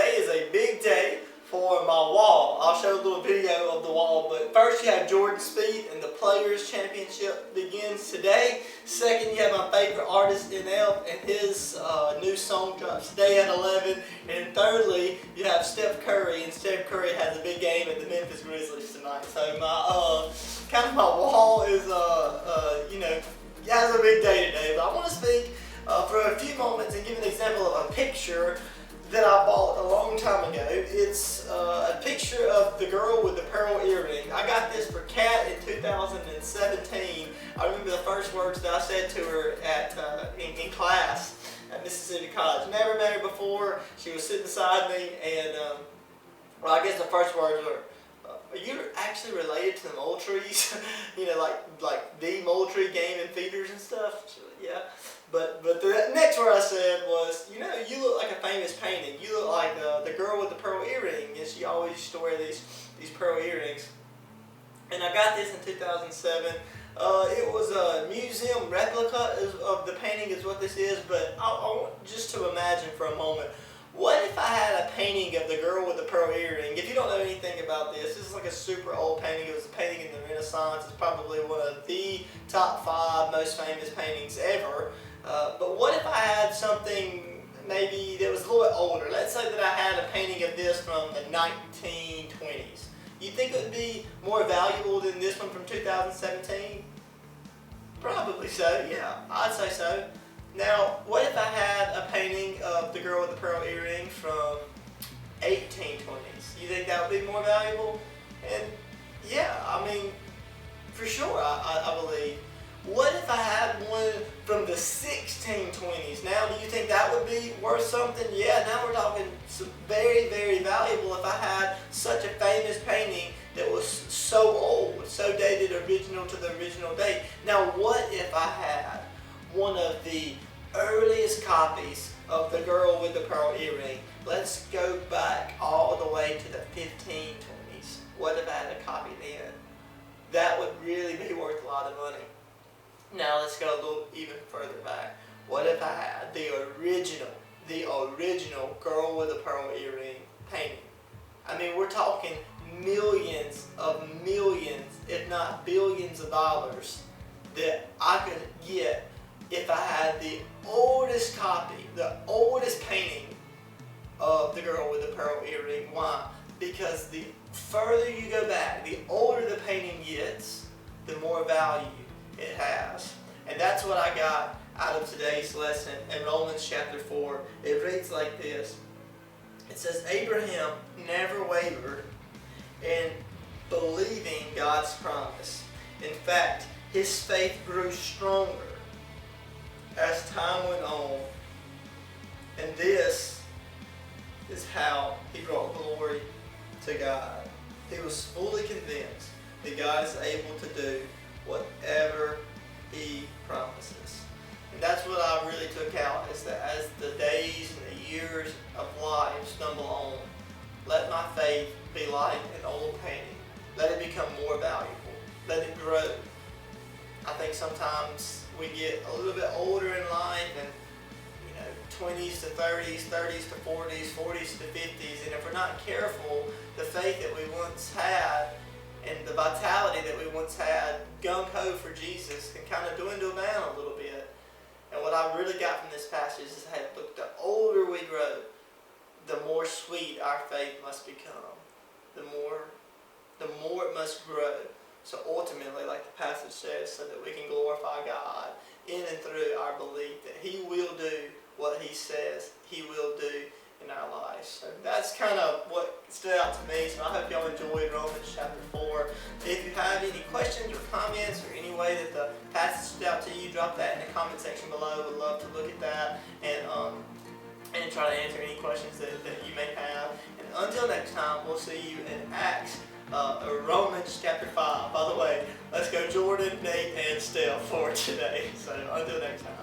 today is a big day for my wall. I'll show a little video of the wall, but first you have Jordan Spieth and the Players Championship begins today. Second, you have my favorite artist, NF, and his new song drops today at 11. And thirdly, you have Steph Curry, and Steph Curry has a big game at the Memphis Grizzlies tonight. So my my wall is has a big day today. But I want to speak for a few moments and give an example of a picture that I bought a long time ago. It's a picture of the girl with the pearl earring. I got this for Kat in 2017. I remember the first words that I said to her in class at Mississippi College. Never met her before. She was sitting beside me, and I guess the first words were, "Are you actually related to the Moultries?" like the Moultrie Game and Feeders and stuff. She was like, "Yeah." But the next word I said was, you look like a famous painting. You look like the girl with the pearl earring, and she always used to wear these pearl earrings. And I got this in 2007. It was a museum replica of the painting is what this is, but I want just to imagine for a moment, what if I had a painting of the girl with the pearl earring? If you don't know anything about this is like a super old painting. It was a painting in the Renaissance. It's probably one of the top 5 most famous paintings ever. But what if I had something maybe that was a little bit older? Let's say that I had a painting of this from the 1920s. You think it would be more valuable than this one from 2017? Probably so, yeah, I'd say so. Now, what if I had a painting of the girl with the pearl earring from 1820s? You think that would be more valuable? And yeah, I mean, for sure, I believe. What if I had one from the 1620s? Now, do you think that would be worth something? Yeah, now we're talking very, very valuable if I had such a famous painting that was so old, so dated original to the original date. Now, what if I had one of the earliest copies of the girl with the pearl earring? Let's go back all the way to the 1520s. What if I had a copy then? That would really be worth a lot of money. Now let's go a little even further back. What if I had the original girl with a pearl earring painting? I mean, we're talking millions of millions, if not billions of dollars that I could get if I had the oldest copy, the oldest painting of the girl with the pearl earring. Why? Because the further you go back, the older the painting gets, the more value it has. And that's what I got out of today's lesson in Romans chapter 4. It reads like this. It says, Abraham never wavered in believing God's promise. In fact, his faith grew stronger as time went on. And this is how he brought glory to God. He was fully convinced that God is able to do whatever he promises. And that's what I really took out, is that as the days and the years of life stumble on, let my faith be like an old painting. Let it become more valuable. Let it grow. I think sometimes we get a little bit older in life, and 20s to 30s, 30s to 40s, 40s to 50s, and if we're not careful, the faith that we once had and the vitality that we once had, gung-ho for Jesus, can kind of dwindle down a little bit. And what I really got from this passage is that, look, the older we grow, the more sweet our faith must become. The more it must grow. So ultimately, like the passage says, so that we can glorify God in and through our belief that he will do what he says he will do in our lives. So that's kind of what stood out to me. So I hope y'all enjoyed Romans chapter 4. If you have any questions or comments or any way that the passage stood out to you, drop that in the comment section below. Would love to look at that and try to answer any questions that you may have. And until next time, we'll see you in Acts, Romans chapter 5. By the way, let's go Jordan, Nate, and Steph for today. So until next time.